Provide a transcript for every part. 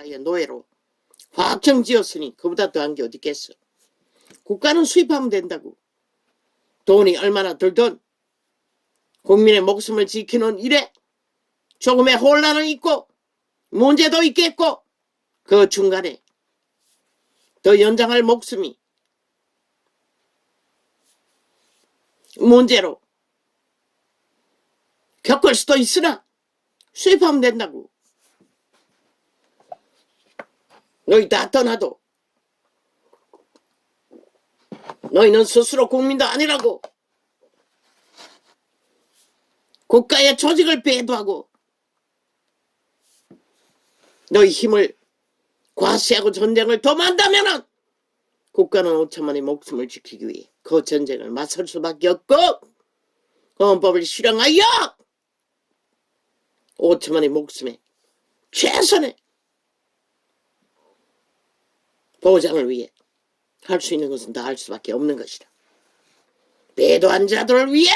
사이에 노예로 확정지었으니 그보다 더한 게 어디 있겠어. 국가는 수입하면 된다고. 돈이 얼마나 들든 국민의 목숨을 지키는 일에 조금의 혼란은 있고 문제도 있겠고 그 중간에 더 연장할 목숨이 문제로 겪을 수도 있으나 수입하면 된다고. 너희 다 떠나도 너희는 스스로 국민도 아니라고. 국가의 조직을 배도하고 너희 힘을 과시하고 전쟁을 도모한다면은 국가는 5천만의 목숨을 지키기 위해 그 전쟁을 맞설 수밖에 없고 헌법을 실행하여 5천만의 목숨에 최선의 보장을 위해 할 수 있는 것은 다 할 수밖에 없는 것이다. 배도한 자들을 위해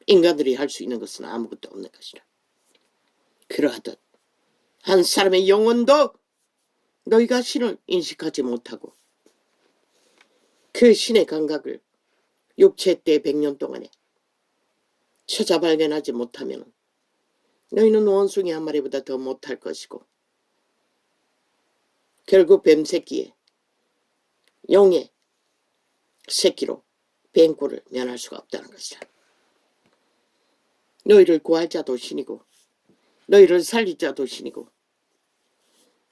인간들이 할 수 있는 것은 아무것도 없는 것이다. 그러하듯 한 사람의 영혼도 너희가 신을 인식하지 못하고 그 신의 감각을 육체 때 100년 동안에 찾아 발견하지 못하면 너희는 원숭이 한 마리보다 더 못할 것이고 결국 뱀새끼의 용의 새끼로 뱀꼴을 면할 수가 없다는 것이다. 너희를 구할 자도 신이고 너희를 살릴 자도 신이고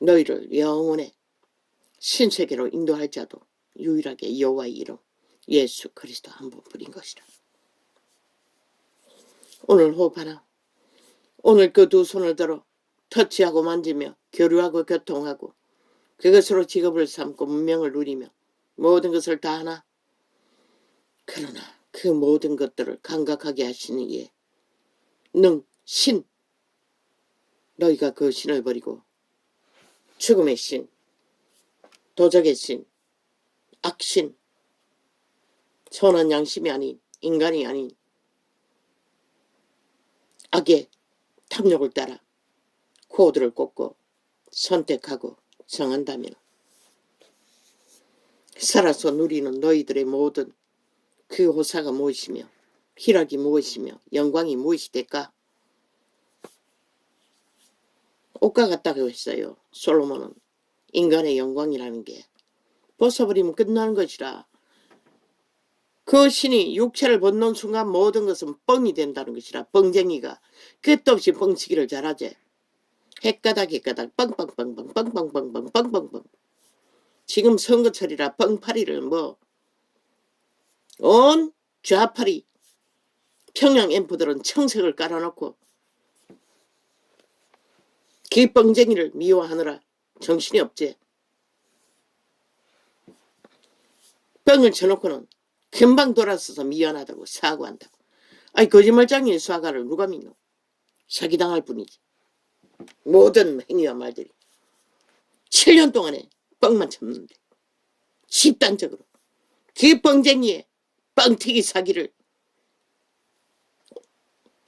너희를 영원의 신세계로 인도할 자도 유일하게 여호와의 이름 예수 그리스도 한 분뿐인 것이다. 오늘 호흡하나. 오늘 그 두 손을 들어 터치하고 만지며 교류하고 교통하고 그것으로 직업을 삼고 문명을 누리며 모든 것을 다 하나. 그러나 그 모든 것들을 감각하게 하시는 이에 신 너희가 그 신을 버리고 죽음의 신, 도적의 신, 악신, 선한 양심이 아닌 인간이 아닌 악의 탐욕을 따라 코드를 꽂고 선택하고 정한다면 살아서 누리는 너희들의 모든 그 호사가 무엇이며 희락이 무엇이며 영광이 무엇이 될까? 옷과 같다고 했어요. 솔로몬은 인간의 영광이라는 게 벗어버리면 끝나는 것이라. 그 신이 육체를 벗는 순간 모든 것은 뻥이 된다는 것이라. 뻥쟁이가 끝도 없이 뻥치기를 잘하지. 헷가닥 빵빵빵빵 빵빵빵빵 빵빵빵. 지금 선거철이라 뻥파리를 온 좌파리 평양 엠프들은 청색을 깔아놓고 그 뻥쟁이를 미워하느라 정신이 없지. 뻥을 쳐놓고는 금방 돌아서서 미안하다고 사과한다고. 아니 거짓말장이의 사과를 누가 믿노? 사기당할 뿐이지. 모든 행위와 말들이 7년 동안에 뻥만 쳤는데 집단적으로 그 뻥쟁이의 뻥튀기 사기를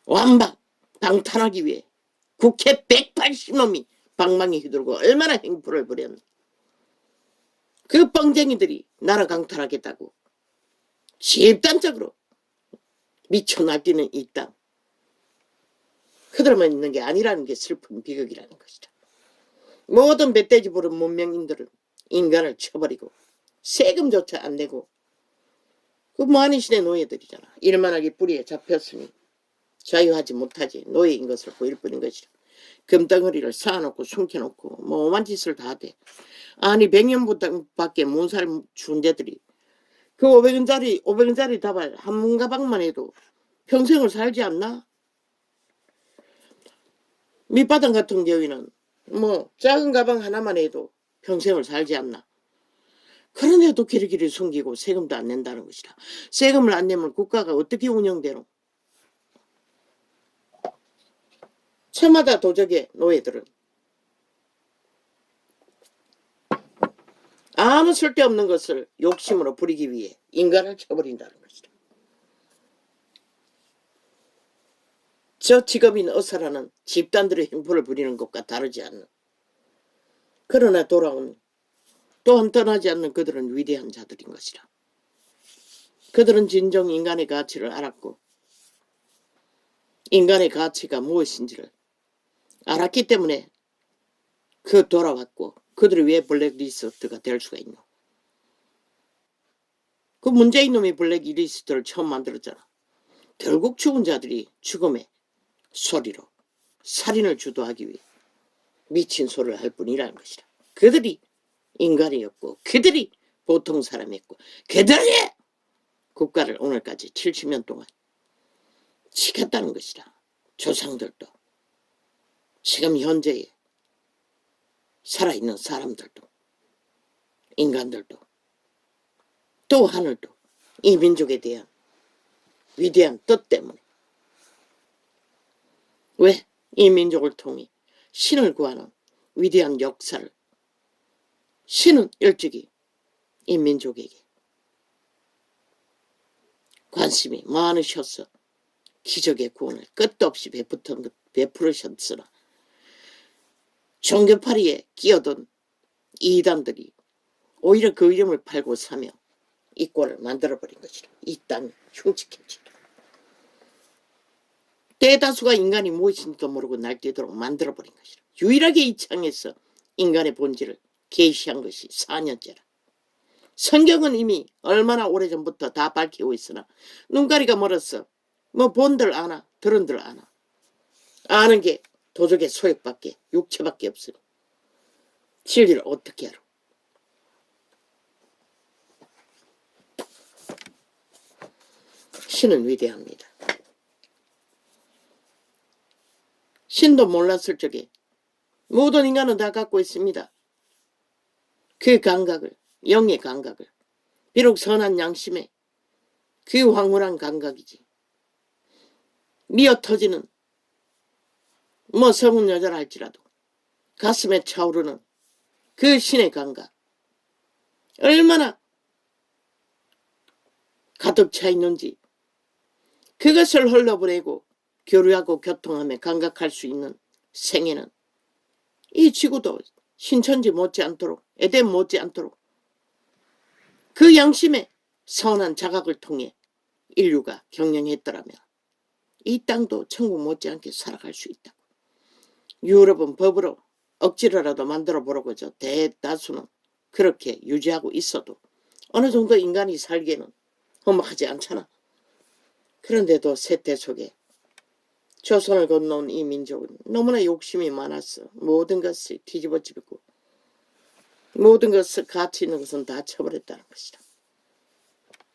완박 방탄하기 위해 국회 180놈이 방망이 휘두르고 얼마나 행포를 부렸나. 그 뻥쟁이들이 나라 강탈하겠다고 집단적으로 미쳐 날뛰는 이 땅. 그들만 있는 게 아니라는 게 슬픈 비극이라는 것이다. 모든 멧돼지 부른 문명인들은 인간을 쳐버리고 세금조차 안 내고 그 무한의신의 노예들이잖아. 일만하게 뿌리에 잡혔으니 자유하지 못하지. 노예인 것을 보일 뿐인 것이라. 금덩어리를 쌓아놓고 숨겨놓고 오만 짓을 다 돼. 아니 100년밖에 못 살 존재들이 그 500원짜리 다발 한 가방만 해도 평생을 살지 않나? 밑바닥 같은 경우에는 작은 가방 하나만 해도 평생을 살지 않나? 그런데도 길이길이 숨기고 세금도 안 낸다는 것이라. 세금을 안 내면 국가가 어떻게 운영되노? 처마다 도적의 노예들은 아무 쓸데없는 것을 욕심으로 부리기 위해 인간을 쳐버린다는 것이다. 저 직업인 어사라는 집단들의 행포를 부리는 것과 다르지 않는, 그러나 돌아온 또한 떠나지 않는 그들은 위대한 자들인 것이라. 그들은 진정 인간의 가치를 알았고 인간의 가치가 무엇인지를 알았기 때문에 돌아왔고, 그들이 왜 블랙리스트가 될 수가 있노? 그 문재인 놈이 블랙리스트를 처음 만들었잖아. 결국 죽은 자들이 죽음의 소리로 살인을 주도하기 위해 미친 소리를 할 뿐이라는 것이라. 그들이 인간이었고 그들이 보통 사람이었고 그들이 국가를 오늘까지 70년 동안 지켰다는 것이라. 조상들도 지금 현재에 살아있는 사람들도 인간들도 또 하늘도 이 민족에 대한 위대한 뜻 때문에, 왜 이 민족을 통해 신을 구하는 위대한 역사를 신은 일찍이 이 민족에게 관심이 많으셔서 기적의 구원을 끝도 없이 베풀으셨으나 종교파리에 끼어든 이단들이 오히려 그 이름을 팔고 사며 이 꼴을 만들어버린 것이라. 이 땅이 흉측해지라. 대다수가 인간이 무엇인지도 모르고 날뛰도록 만들어버린 것이라. 유일하게 이 땅에서 인간의 본질을 계시한 것이 4년째라. 성경은 이미 얼마나 오래전부터 다 밝히고 있으나 눈가리가 멀었어. 뭐 본들 아나 들은들 아나. 아는 게 도적의 소욕밖에 육체밖에 없으니 진리를 어떻게 알아? 신은 위대합니다. 신도 몰랐을 적에 모든 인간은 다 갖고 있습니다. 그 감각을, 영의 감각을. 비록 선한 양심에 그 황홀한 감각이지. 미어터지는 뭐 성은 여자라 할지라도 가슴에 차오르는 그 신의 감각, 얼마나 가득 차 있는지 그것을 흘러보내고 교류하고 교통하며 감각할 수 있는 생애는 이 지구도 신천지 못지않도록 에덴 못지않도록 그 양심의 선한 자각을 통해 인류가 경영했더라면 이 땅도 천국 못지않게 살아갈 수 있다고. 유럽은 법으로 억지로라도 만들어 보려고 대다수는 그렇게 유지하고 있어도 어느 정도 인간이 살기에는 험악하지 않잖아. 그런데도 세태 속에 조선을 건너온 이 민족은 너무나 욕심이 많았어. 모든 것을 뒤집어지고 모든 것을 가치 있는 것은 다 쳐버렸다는 것이다.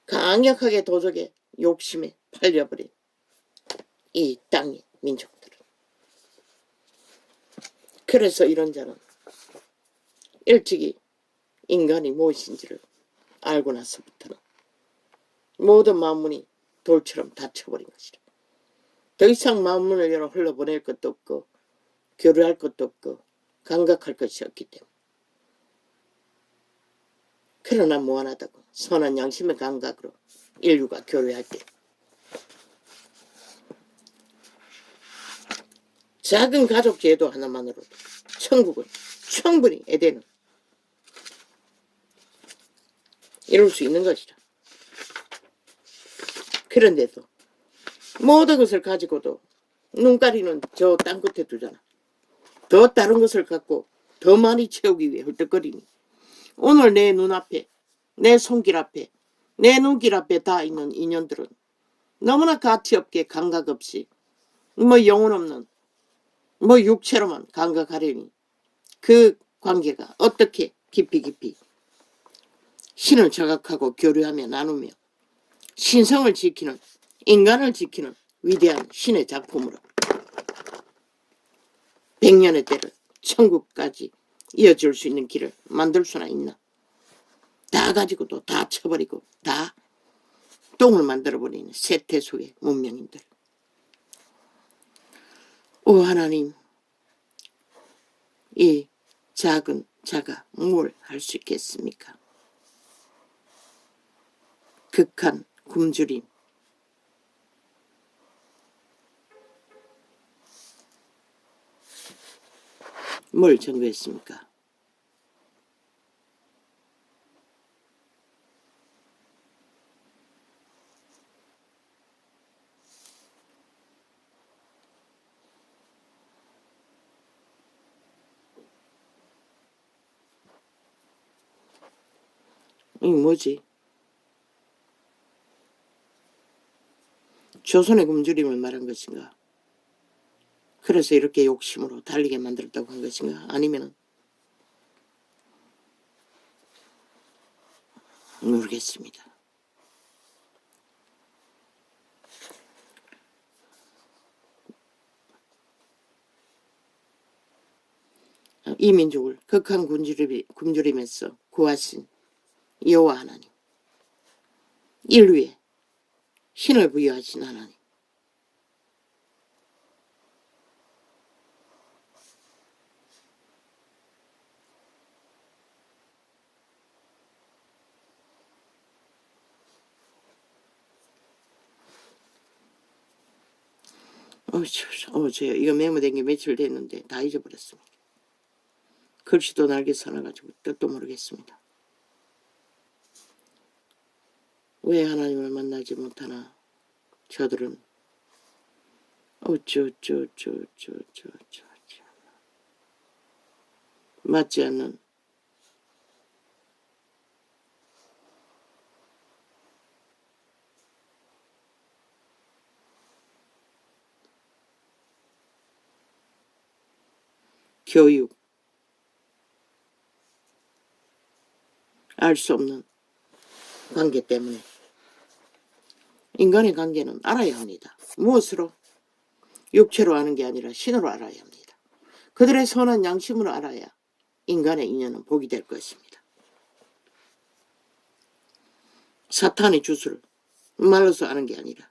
강력하게 도적의 욕심에 팔려버린 이 땅의 민족들은. 그래서 이런 자는 일찍이 인간이 무엇인지를 알고 나서부터는 모든 만문이 돌처럼 닫혀버린 것이다. 더 이상 만문을 열어 흘러보낼 것도 없고 교류할 것도 없고 감각할 것이 없기 때문에. 그러나 무한하다고 선한 양심의 감각으로 인류가 교류할 때 작은 가족 제도 하나만으로도 천국은 충분히 에덴은 이룰 수 있는 것이라. 그런데도 모든 것을 가지고도 눈가리는 저 땅끝에 두잖아. 더 다른 것을 갖고 더 많이 채우기 위해 헐떡거리니 오늘 내 눈앞에, 내 손길 앞에, 내 눈길 앞에 다 있는 인연들은 너무나 가치 없게 감각 없이 뭐 영혼 없는 뭐 육체로만 감각하려니 그 관계가 어떻게 깊이 신을 자각하고 교류하며 나누며 신성을 지키는, 인간을 지키는 위대한 신의 작품으로 100년의 때를 천국까지 이어줄 수 있는 길을 만들 수나 있나. 다 가지고도 다 쳐버리고 다 똥을 만들어버리는 세태 속의 문명인들. 오 하나님, 이 작은 자가 뭘 할 수 있겠습니까? 극한 굶주림, 뭘 청구했습니까? 이게 뭐지? 조선의 굶주림을 말한 것인가? 그래서 이렇게 욕심으로 달리게 만들었다고 한 것인가? 아니면은 모르겠습니다. 이 민족을 극한 굶주림에서 구하신 여호와 하나님, 인류에 신을 부여하신 하나님, 저요. 이거 메모된 게 며칠 됐는데 다 잊어버렸습니다. 글씨도 날개 서나가지고 뜻도 모르겠습니다. 왜 하나님을 만나지 못하나? 저들은 맞지 않는 교육, 알 수 없는 관계 때문에 인간의 관계는 알아야 합니다. 무엇으로? 육체로 아는 게 아니라 신으로 알아야 합니다. 그들의 선한 양심으로 알아야 인간의 인연은 복이 될 것입니다. 사탄의 주술을 말로서 아는 게 아니라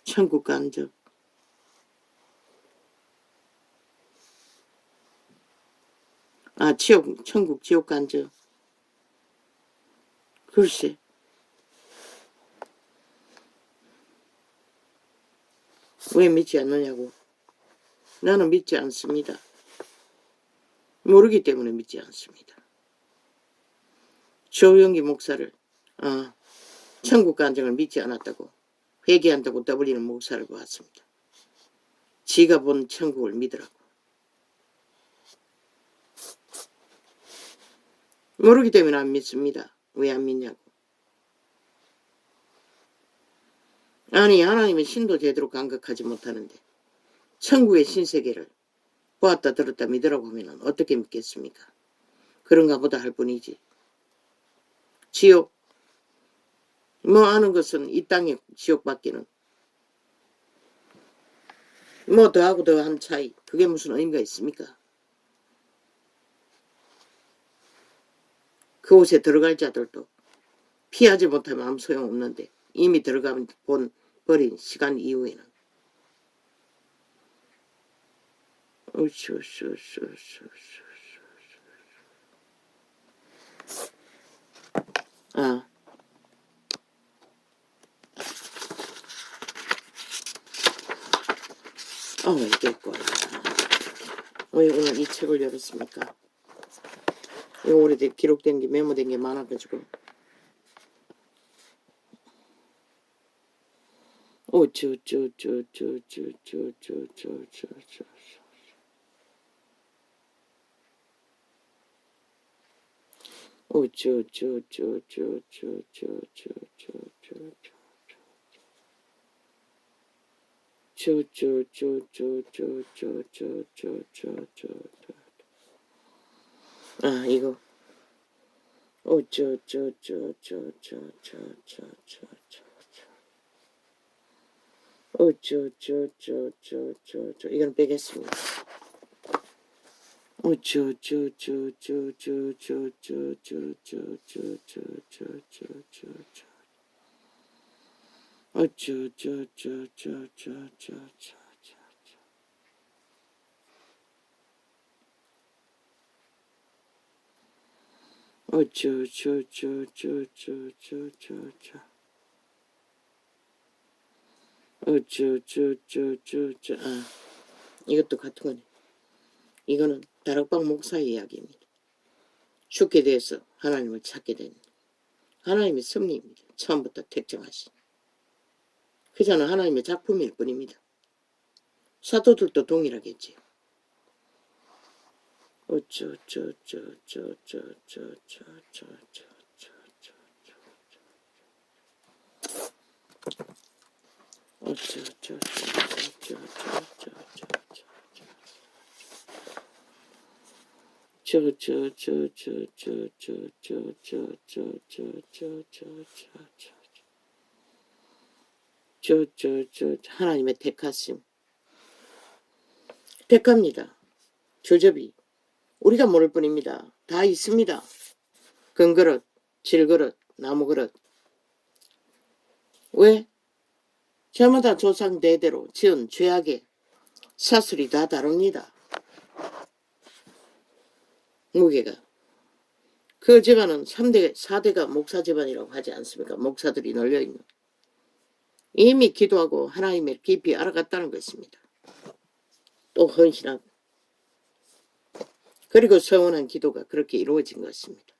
천국 간접 천국 지옥 간접. 글쎄, 왜 믿지 않느냐고. 나는 믿지 않습니다. 모르기 때문에 믿지 않습니다. 조영기 목사를 천국 간증을 믿지 않았다고 회개한다고 떠벌리는 목사를 보았습니다. 지가 본 천국을 믿으라고. 모르기 때문에 안 믿습니다. 왜 안 믿냐고. 아니, 하나님의 신도 제대로 감각하지 못하는데 천국의 신세계를 보았다 들었다 믿으라고 하면 어떻게 믿겠습니까? 그런가 보다 할 뿐이지. 지옥, 뭐 아는 것은 이 땅의 지옥밖에는 뭐 더하고 더한 차이, 그게 무슨 의미가 있습니까? 그곳에 들어갈 자들도 피하지 못하면 아무 소용없는데 이미 들어가면 버린 시간 이후에는 이게 거야. 왜 오늘 이 책을 열었습니까? 이거 오래된 기록된 게 메모된 게 많아가지고 이거 이건 빼겠습니다. 이것도 같은 거네. 이거는 다락방 목사의 이야기입니다. 죽게 돼서 하나님을 찾게 된 하나님의 섭리입니다. 처음부터 택정하신. 그저는 하나님의 작품일 뿐입니다. 사도들도 동일하겠지. 하나님의 택하심. 택합니다. 주접이 우리가 모를 뿐입니다. 다 있습니다. 금그릇, 질그릇, 나무그릇. 왜? 저마다 조상 대대로 지은 죄악의 사슬이 다 다릅니다. 무게가. 그 집안은 3대, 4대가 목사 집안이라고 하지 않습니까? 목사들이 널려있는. 이미 기도하고 하나님을 깊이 알아갔다는 것입니다. 또 헌신하고. 그리고 서원한 기도가 그렇게 이루어진 것입니다.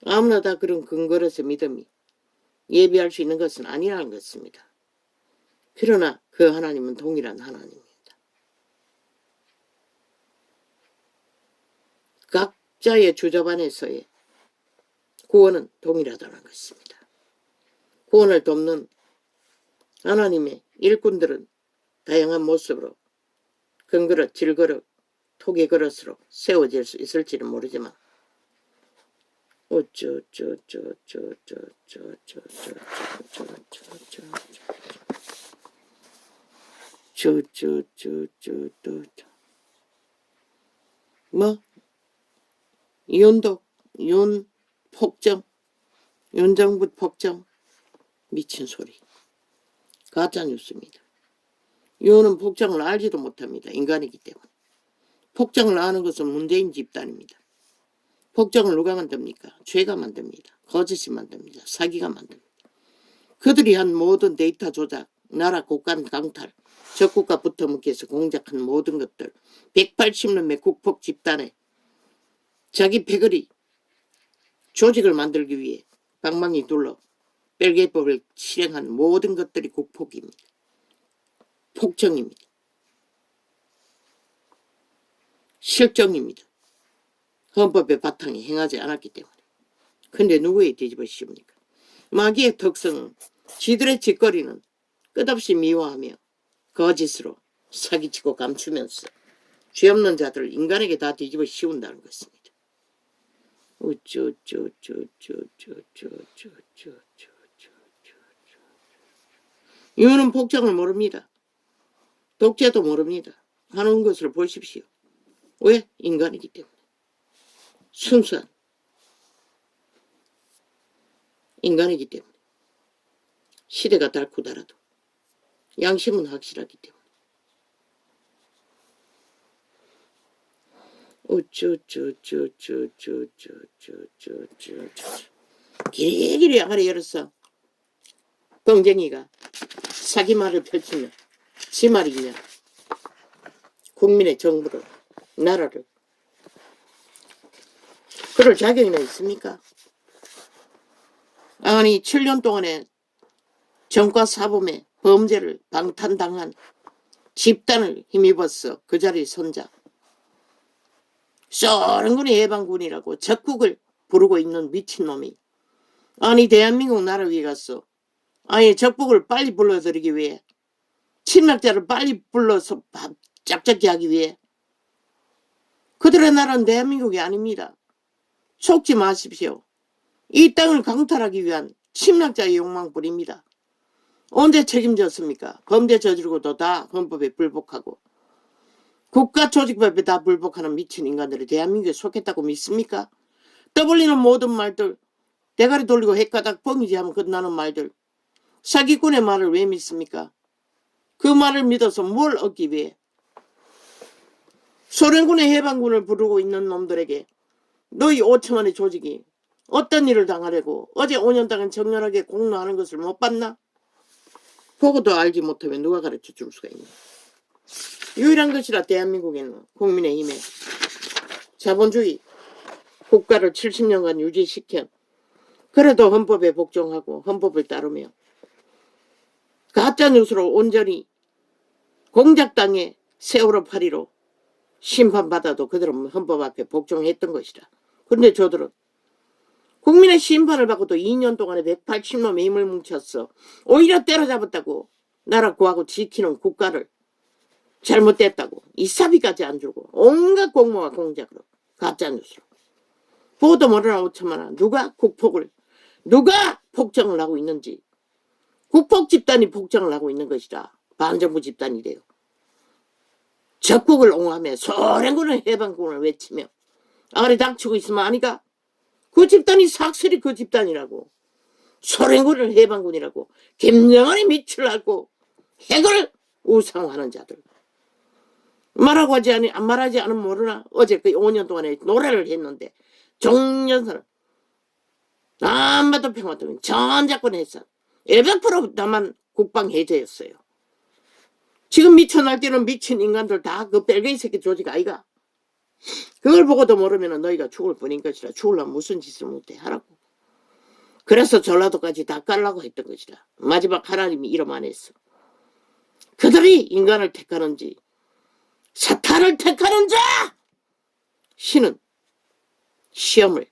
아무나 다 그런 근거로서 믿음이 예비할 수 있는 것은 아니라는 것입니다. 그러나 그 하나님은 동일한 하나님입니다. 각자의 주접 안에서의 구원은 동일하다는 것입니다. 구원을 돕는 하나님의 일꾼들은 다양한 모습으로 금그릇, 질그릇, 토기 그릇으로 세워질 수 있을지는 모르지만 뭐 윤독, 윤폭정, 윤정부 폭정 미친 소리. 가짜뉴스입니다. 윤은 폭정을 알지도 못합니다. 인간이기 때문에. 폭정을 아는 것은 문재인 집단입니다. 폭정을 누가 만듭니까? 죄가 만듭니다. 거짓이 만듭니다. 사기가 만듭니다. 그들이 한 모든 데이터 조작, 나라 국간 강탈, 적국과 붙어먹기해서 공작한 모든 것들 180년의 국폭 집단에 자기 패거리 조직을 만들기 위해 방망이 둘러 벨게법을 실행한 모든 것들이 국폭입니다. 폭정입니다. 실정입니다. 헌법의 바탕에 행하지 않았기 때문에. 근데 누구의 뒤집어 씌웁니까? 마귀의 특성은 지들의 짓거리는 끝없이 미워하며 거짓으로 사기치고 감추면서 죄 없는 자들을 인간에게 다 뒤집어 씌운다는 것입니다. 이유는 폭정을 모릅니다. 독재도 모릅니다. 하는 것을 보십시오. 왜? 인간이기 때문에. 순수한 인간이기 때문에. 시대가 닳고 달아도 양심은 확실하기 때문에. 길이길이 아가리 열었어. 뻥쟁이가 사기말을 펼치면 지 말이냐. 국민의 정부를, 나라를 그럴 자격이나 있습니까? 아니 7년 동안에 정과 사범의 범죄를 방탄당한 집단을 힘입어서 그 자리에 선자 소련군의 해방군이라고 적국을 부르고 있는 미친놈이 아니 대한민국 나라 위에 가서 아니 적국을 빨리 불러들이기 위해 침략자를 빨리 불러서 짝짝이 하기 위해 그들의 나라는 대한민국이 아닙니다. 속지 마십시오. 이 땅을 강탈하기 위한 침략자의 욕망뿐입니다. 언제 책임졌습니까? 범죄 저지르고도 다 헌법에 불복하고 국가 조직법에 다 불복하는 미친 인간들이 대한민국에 속했다고 믿습니까? 떠벌리는 모든 말들 대가리 돌리고 핵가닥 뻥이지 하면 끝나는 말들 사기꾼의 말을 왜 믿습니까? 그 말을 믿어서 뭘 얻기 위해 소련군의 해방군을 부르고 있는 놈들에게 너희 5천만의 조직이 어떤 일을 당하려고 어제 5년 동안 정렬하게 공로하는 것을 못 봤나? 보고도 알지 못하면 누가 가르쳐 줄 수가 있냐. 유일한 것이라 대한민국에는 국민의힘에 자본주의 국가를 70년간 유지시켜 그래도 헌법에 복종하고 헌법을 따르며 가짜뉴스로 온전히 공작당의 세월호 8.15 심판받아도 그대로 헌법 앞에 복종했던 것이다. 그런데 저들은 국민의 심판을 받고도 2년 동안에 180놈의 힘을 뭉쳤어. 오히려 때려잡았다고 나라 구하고 지키는 국가를 잘못됐다고 이사비까지 안 주고 온갖 공모와 공작으로 가짜뉴스로 보도 모르나 5천만 원 누가 국폭을 누가 폭정을 하고 있는지 국폭 집단이 폭정을 하고 있는 것이라 반정부 집단이래요. 적국을 옹호하며 소련군을 해방군을 외치며 아래 닥치고 있으면 아니가 그 집단이 삭슬이 그 집단이라고 소련군을 해방군이라고 김정은이 밑을 앓고 핵을 우상화하는 자들 말하지 않으면 모르나 어제 그 5년 동안에 노래를 했는데 종전선언 남바도 평화통일 전작권 해산 100% 남한 국방 해제였어요. 지금 미쳐 날뛰는 미친 인간들 다 그 뺄개이 새끼 조직 아이가 그걸 보고도 모르면 너희가 죽을 뿐인 것이라 죽으려면 무슨 짓을 못해 하라고. 그래서 전라도까지 다 깔라고 했던 것이라 마지막 하나님이 이름 안 했어. 그들이 인간을 택하는지 사탄을 택하는 자 신은 시험을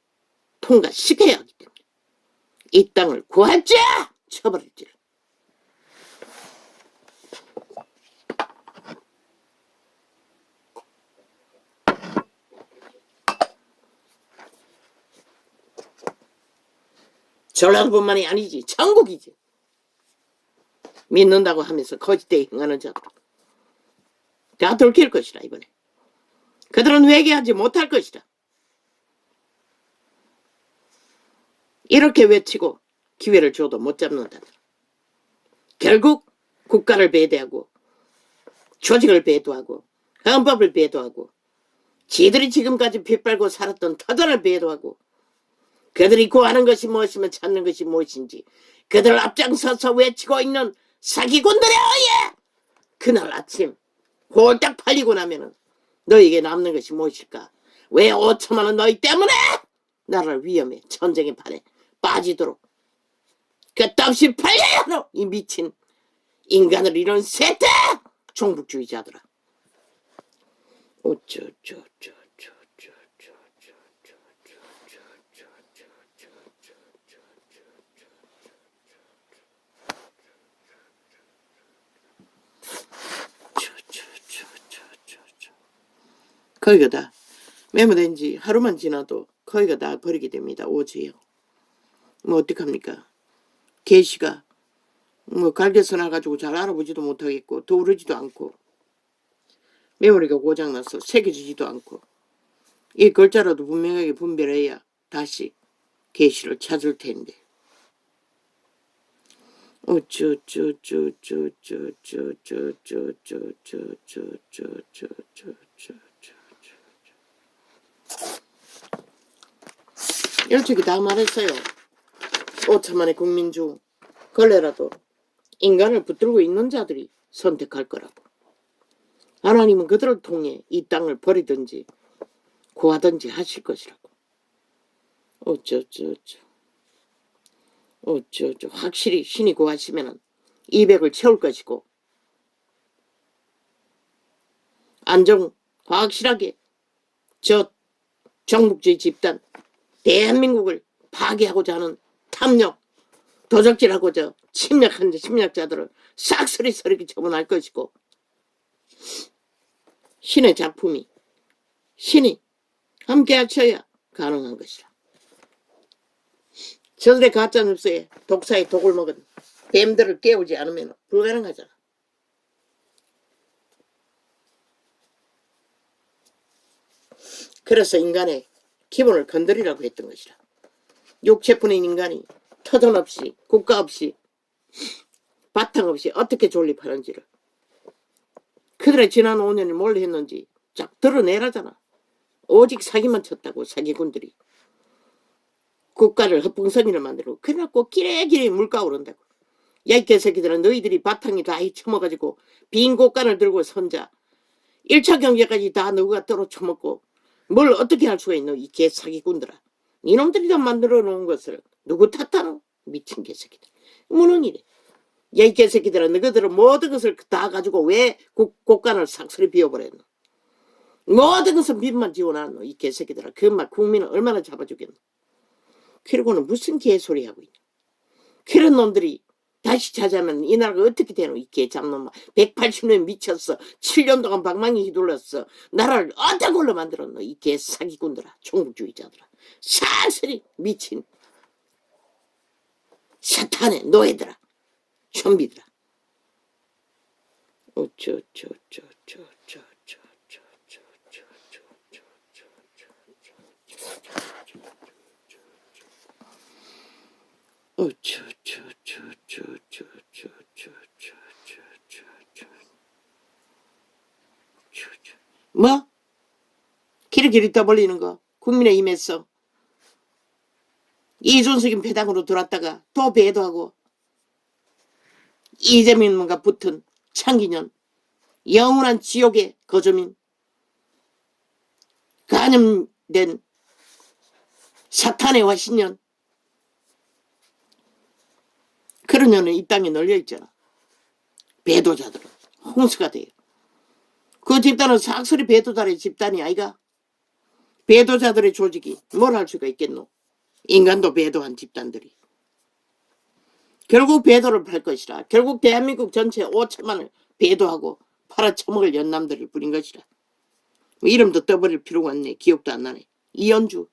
통과시켜야 하기 때문에 이 땅을 구할지 처벌할지를 전라도뿐만이 아니지 전국이지. 믿는다고 하면서 거짓되이 행하는 자들 다 들킬 것이라. 이번에 그들은 회개하지 못할 것이다. 이렇게 외치고 기회를 줘도 못 잡는다. 결국 국가를 배대하고 조직을 배도하고 헌법을 배도하고 지들이 지금까지 빗발고 살았던 터전을 배도하고 그들이 구하는 것이 무엇이면 찾는 것이 무엇인지 그들 앞장서서 외치고 있는 사기꾼들의 어예! 그날 아침 홀딱 팔리고 나면은 너에게 남는 것이 무엇일까? 왜 5천만 원 너희 때문에 나라를 위험해 전쟁의 판에 빠지도록 끝없이 팔려야 하노 이 미친 인간을 이룬 세태 종북주의자들아. 거기가 다 메모된 지 하루만 지나도 거기가 다 버리게 됩니다. 오지요. 뭐 어떡합니까? 계시가 뭐 갈겨서 나가지고 잘 알아보지도 못하겠고 도우르지도 않고 메모리가 고장나서 새겨지지도 않고 이 글자라도 분명하게 분별해야 다시 계시를 찾을 텐데 일찍이 다 말했어요. 5천만의 국민 중 걸레라도 인간을 붙들고 있는 자들이 선택할 거라고. 하나님은 그들을 통해 이 땅을 버리든지 구하든지 하실 것이라고. 확실히 신이 구하시면 200을 채울 것이고 안정 확실하게 저 정북주의 집단 대한민국을 파괴하고자 하는 탐욕 도적질하고자 침략한 침략자들을 싹쓸이 서리게 처분할 것이고 신의 작품이 신이 함께 하셔야 가능한 것이라. 저들의 가짜뉴스에 독사의 독을 먹은 뱀들을 깨우지 않으면 불가능하잖아. 그래서 인간의 기본을 건드리라고 했던 것이라. 육체뿐인 인간이 터전 없이 국가 없이 바탕 없이 어떻게 존립하는지를 그들의 지난 5년을 뭘 했는지 쫙 드러내라잖아. 오직 사기만 쳤다고 사기꾼들이. 국가를 헛붕성이를 만들고 그래갖고 기레기레 물가 오른다고. 야 이 개새끼들아 너희들이 바탕이 다 처먹어가지고 빈 곳간을 들고 선자 1차 경제까지 다 너가 떨어쳐먹고 뭘 어떻게 할 수가 있노 이 개사기꾼들아. 이놈들이 다 만들어 놓은 것을 누구 탓하노? 미친 개새끼들. 무능이래. 야 이 개새끼들아 너희들은 모든 것을 다 가지고 왜 곳간을 싹쓸이 비워버렸노? 모든 것은 빚만 지워놨노 이 개새끼들아. 그말 국민은 얼마나 잡아주겠노? 그리고는 무슨 개소리 하고 있냐. 그런 놈들이 다시 찾아면 이 나라가 어떻게 되노 이 개잡놈아. 180년 미쳤어. 7년 동안 방망이 휘둘렀어. 나라를 어디다 걸로 만들었노 이 개사기꾼들아. 종북주의자들아. 사슬이 미친 사탄의 노예들아. 좀비들아. 뭐? 길이길이 떠벌리는 거 국민의힘에서 이준석이 배당으로 들어왔다가 또 배도하고 이재명과 붙은 창기년 영원한 지옥의 거주민 간염된 사탄의 화신년 그런 년은 이 땅에 널려있잖아. 배도자들은 홍수가 돼요. 그 집단은 싹쓸이 배도자의 집단이 아이가. 배도자들의 조직이 뭘 할 수가 있겠노. 인간도 배도한 집단들이. 결국 배도를 팔 것이라. 결국 대한민국 전체 5천만을 배도하고 팔아쳐먹을 연남들을 부린 것이라. 뭐 이름도 떠버릴 필요가 없네. 기억도 안 나네. 이연주,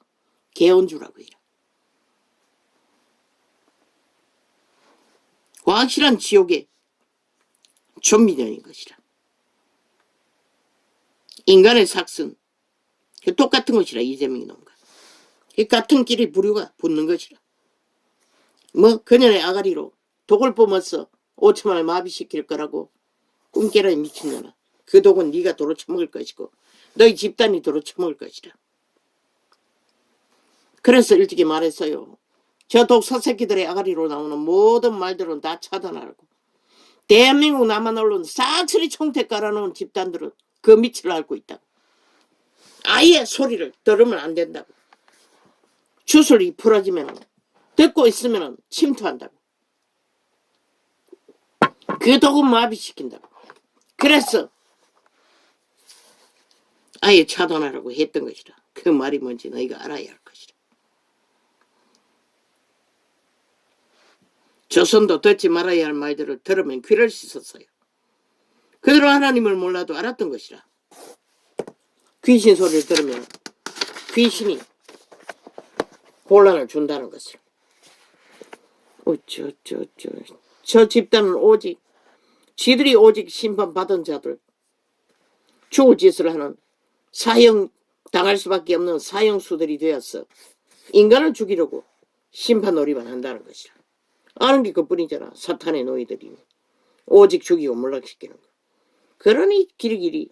개연주라고 해라. 확실한 지옥의 좀비년인 것이라. 인간의 삭슨 그 똑같은 것이라. 이재명이 놈과 그 같은 길이 부류가 붙는 것이라. 뭐 그년의 아가리로 독을 뿜어서 5천만을 마비시킬 거라고 꿈깨라 미친년아. 그 독은 네가 도로 처먹을 것이고 너희 집단이 도로 처먹을 것이라. 그래서 일찍이 말했어요. 저 독사새끼들의 아가리로 나오는 모든 말들은 다 차단하라고. 대한민국 남한 언론 싹쓸이 총택 깔아놓은 집단들은 그 밑을 앓고 있다고. 아예 소리를 들으면 안 된다고. 주술이 풀어지면 듣고 있으면 침투한다고. 그 독은 마비시킨다고. 그래서 아예 차단하라고 했던 것이라. 그 말이 뭔지 너희가 알아야 할 것이라. 조선도 듣지 말아야 할 말들을 들으면 귀를 씻었어요. 그대로 하나님을 몰라도 알았던 것이라. 귀신 소리를 들으면 귀신이 혼란을 준다는 것을. 저 집단은 오직 지들이 오직 심판받은 자들 죽을 짓을 하는 사형 당할 수밖에 없는 사형수들이 되었어. 인간을 죽이려고 심판놀이만 한다는 것이라. 아는 게 그뿐이잖아. 사탄의 노예들이 오직 죽이고 몰락시키는 거. 그러니 길이길이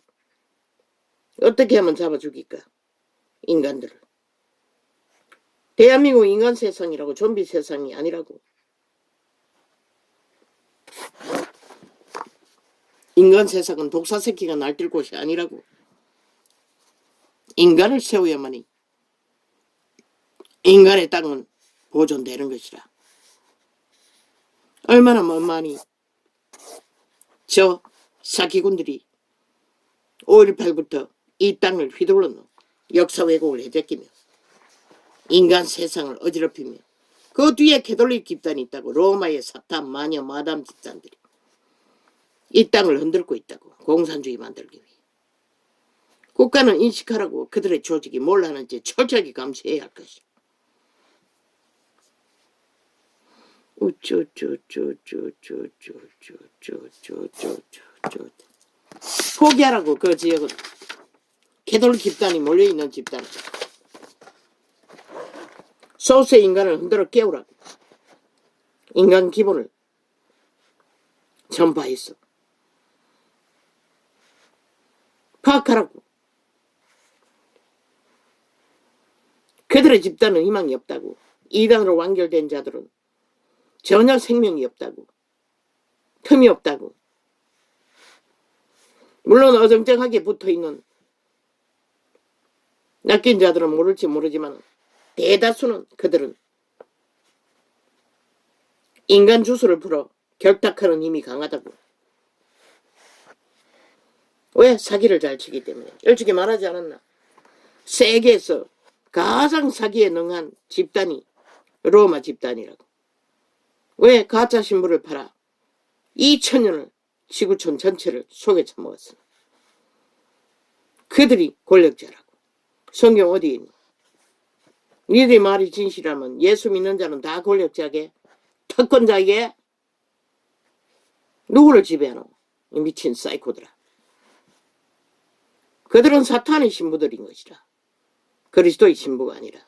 어떻게 하면 잡아 죽일까 인간들을. 대한민국 인간 세상이라고. 좀비 세상이 아니라고. 인간 세상은 독사새끼가 날뛸 곳이 아니라고. 인간을 세워야만이 인간의 땅은 보존되는 것이라. 얼마나 많이 저 사기꾼들이 5.18부터 이 땅을 휘둘렀노. 역사 왜곡을 해제끼며 인간 세상을 어지럽히며 그 뒤에 캐톨릭 집단이 있다고. 로마의 사탄, 마녀, 마담 집단들이 이 땅을 흔들고 있다고. 공산주의 만들기 위해. 국가는 인식하라고. 그들의 조직이 뭘 하는지 철저하게 감시해야 할 것이다. 포기하라고. 그 지역은 캐톨릭 집단이 몰려있는 집단. 소수의 인간을 흔들어 깨우라고. 인간 기본을 전파했어. 파악하라고. 그들의 집단은 희망이 없다고. 이단으로 완결된 자들은 전혀 생명이 없다고, 틈이 없다고. 물론 어정쩡하게 붙어있는 낚인 자들은 모를지 모르지만 대다수는 그들은 인간 주술을 풀어 결탁하는 힘이 강하다고. 왜? 사기를 잘 치기 때문에. 일찍이 말하지 않았나? 세계에서 가장 사기에 능한 집단이 로마 집단이라고. 왜? 가짜 신부를 팔아 2000년을 지구촌 전체를 속에 처먹었어. 그들이 권력자라고. 성경 어디에 있니? 니들이 말이 진실이라면 예수 믿는 자는 다 권력자게, 특권자게. 누구를 지배하노? 이 미친 사이코들아. 그들은 사탄의 신부들인 것이라. 그리스도의 신부가 아니라.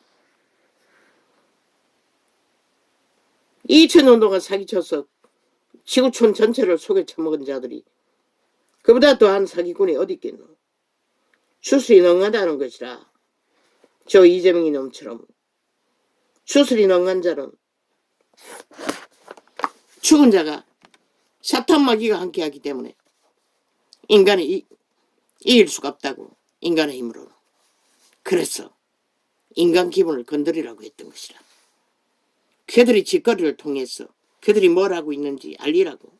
2000년 동안 사기쳐서 지구촌 전체를 속에 처먹은 자들이 그보다 더한 사기꾼이 어디 있겠노? 추술이 능하다는 것이라. 저 이재명이 놈처럼 추술이 능한 자는 죽은 자가 사탄 마귀가 함께하기 때문에 인간이 이길 수가 없다고. 인간의 힘으로. 그래서 인간 기분을 건드리라고 했던 것이라. 그들이 짓거리를 통해서 그들이 뭘 하고 있는지 알리라고.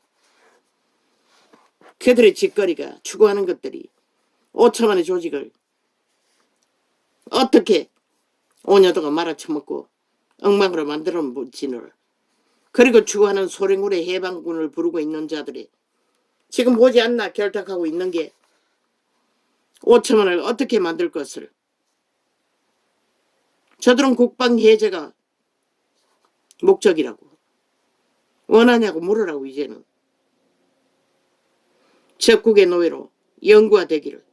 그들의 짓거리가 추구하는 것들이 5천만의 조직을 어떻게 5년 동안 말아쳐먹고 엉망으로 만들어 붙이노를. 그리고 추구하는 소련군의 해방군을 부르고 있는 자들이 지금 보지 않나 결탁하고 있는 게 5천만을 어떻게 만들 것을. 저들은 국방해제가 목적이라고. 원하냐고 물으라고. 이제는 적국의 노예로 영구화되기를.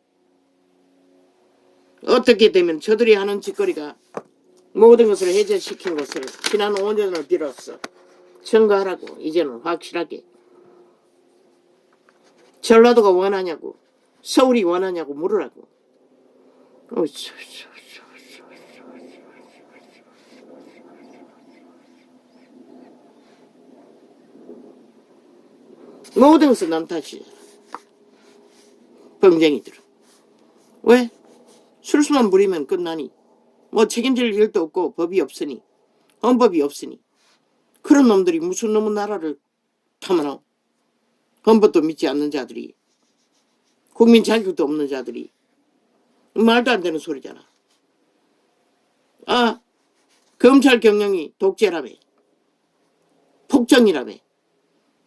어떻게 되면 저들이 하는 짓거리가 모든 것을 해제시킨 것을 지난 5년을 빌었어 증거하라고. 이제는 확실하게. 전라도가 원하냐고, 서울이 원하냐고 물으라고. 모든 것은 남 탓이야. 범쟁이들은. 왜? 술수만 부리면 끝나니. 뭐 책임질 일도 없고 법이 없으니, 헌법이 없으니. 그런 놈들이 무슨 놈의 나라를 탐하노? 헌법도 믿지 않는 자들이, 국민 자격도 없는 자들이. 말도 안 되는 소리잖아. 아, 검찰 경영이 독재라며, 폭정이라며.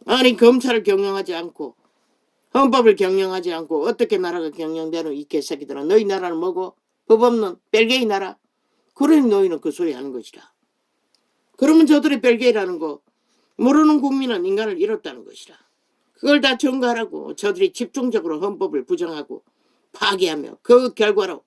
아니 검찰을 경영하지 않고 헌법을 경영하지 않고 어떻게 나라가 경영되는 이 개새끼들아. 너희 나라는 뭐고? 법 없는 벨게이 나라. 그러니 너희는 그 소리 하는 것이라. 그러면 저들의 벨게이라는 거 모르는 국민은 인간을 잃었다는 것이라. 그걸 다 증거하라고. 저들이 집중적으로 헌법을 부정하고 파괴하며 그 결과로